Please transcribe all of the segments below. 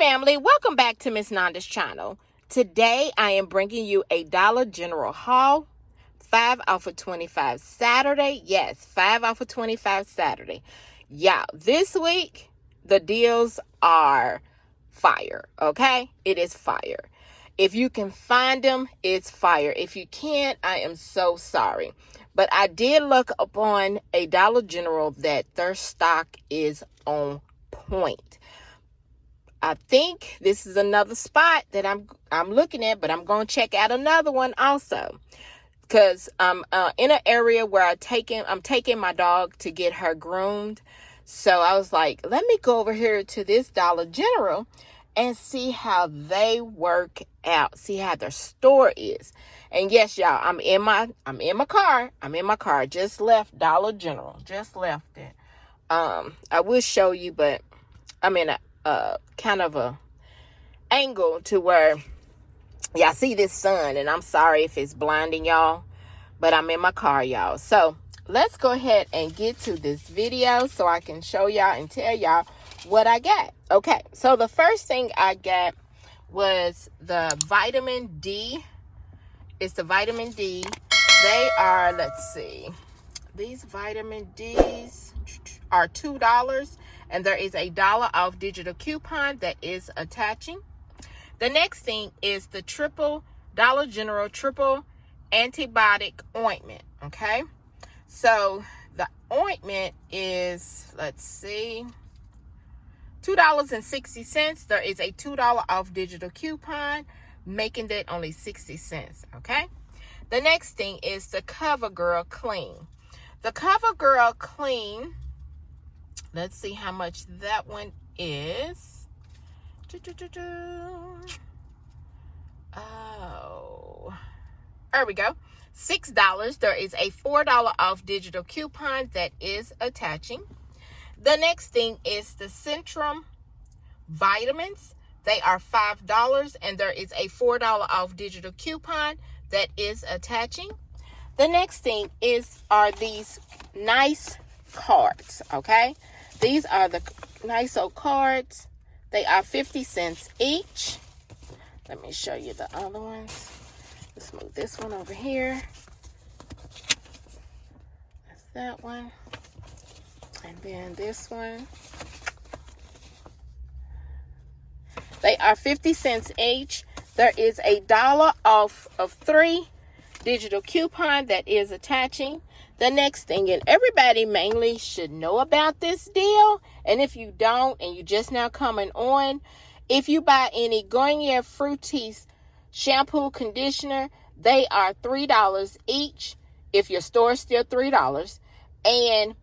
family, welcome back to Miss Nanda's channel. Today I am bringing you a Dollar General haul. 5 off of 25 Saturday. Yes, 5 off of 25 Saturday. Yeah, this week the deals are fire, okay? It is fire. If you can find them, it's fire. If you can't, I am so sorry. But I did look upon a Dollar General that their stock is on point. I think this is another spot that I'm looking at, but I'm going to check out another one also. Because I'm in an area where I'm taking my dog to get her groomed. So I was like, let me go over here to this Dollar General and see how they work out. See how their store is. And yes, y'all, I'm in my car. Just left Dollar General. Just left it. I will show you, but I'm in a kind of a angle to where y'all see this sun, and I'm sorry if it's blinding y'all, but I'm in my car, y'all. So let's go ahead and get to this video so I can show y'all and tell y'all what I got. Okay, so the first thing I got was the vitamin D. It's the vitamin D. They are, let's see, these vitamin Ds are $2, and there is a $1 off digital coupon that is attaching. The next thing is the Dollar General triple antibiotic ointment. Okay, so the ointment is, let's see, $2.60. There is a $2 off digital coupon, making that only 60 cents. Okay, the next thing is the CoverGirl Clean. The CoverGirl Clean, let's see how much that one is. Oh, there we go. $6. There is a $4 off digital coupon that is attaching. The next thing is the Centrum vitamins. They are $5, and there is a $4 off digital coupon that is attaching. The next thing are these nice cards, okay? These are the nice old cards. They are 50 cents each. Let me show you the other ones. Let's move this one over here. That's that one. And then this one. They are 50 cents each. There is a $1 off of 3 digital coupon that is attaching. The next thing, and everybody mainly should know about this deal, and if you don't and you just now coming on, if you buy any Garnier Fructis shampoo conditioner, they are $3 each if your store is still $3. And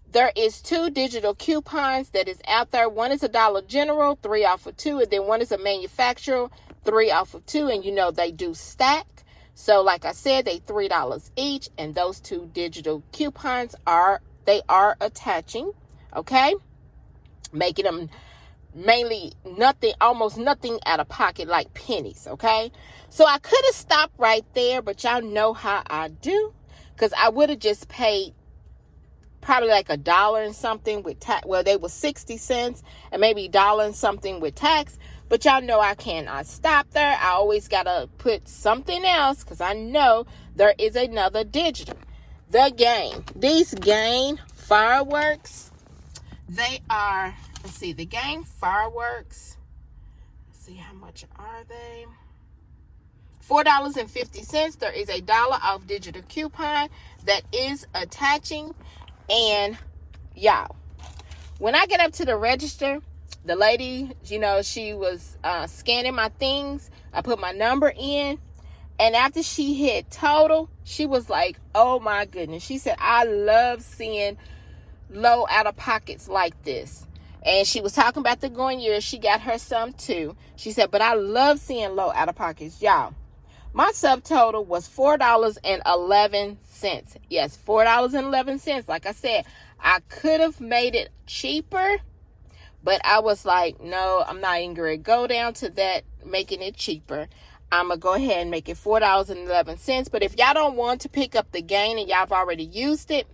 there is 2 digital coupons that is out there. One is a Dollar General, 3 off of 2, and then one is a manufacturer, 3 off of 2, and you know they do stack. So like I said, they $3 each, and those 2 digital coupons are attaching, okay? Making them mainly almost nothing out of pocket, like pennies, okay? So I could have stopped right there, but y'all know how I do, because I would have just paid probably like $1 and something with tax. Well, they were 60 cents and maybe $1 and something with tax. But y'all know I cannot stop there. I always got to put something else because I know there is another digital. The Gain. These Gain fireworks, they are, let's see, the Gain fireworks. Let's see, how much are they? $4.50. There is a $1 off digital coupon that is attaching. And y'all, when I get up to the register, the lady, you know, she was scanning my things. I put my number in. And after she hit total, she was like, oh my goodness. She said, I love seeing low out of pockets like this. And she was talking about the Garnier. She got her some too. She said, but I love seeing low out of pockets. Y'all, my subtotal was $4.11. Yes, $4.11. Like I said, I could have made it cheaper. But I was like, no, I'm not even going to go down to that, making it cheaper. I'm going to go ahead and make it $4.11. But if y'all don't want to pick up the Gain and y'all have already used it,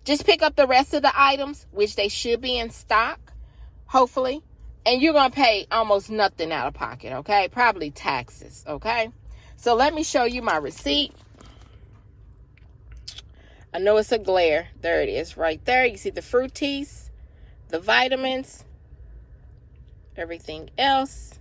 just pick up the rest of the items, which they should be in stock, hopefully. And you're going to pay almost nothing out of pocket, okay? Probably taxes, okay? So let me show you my receipt. I know it's a glare. There it is right there. You see the fruities, the vitamins, everything else.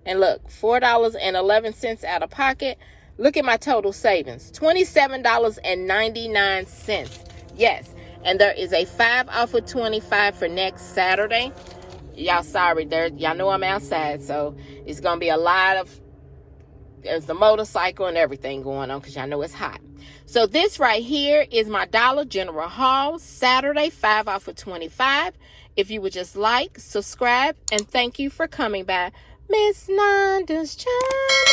And look, $4.11 out of pocket. Look at my total savings, $27.99. Yes, and there is a 5 off of 25 for next Saturday. Y'all sorry, y'all know I'm outside, so it's going to be a lot of, there's the motorcycle and everything going on because y'all know it's hot. So this right here is my Dollar General haul, Saturday, 5 off of 25. If you would just like, subscribe, and thank you for coming by Miss Nanda's channel.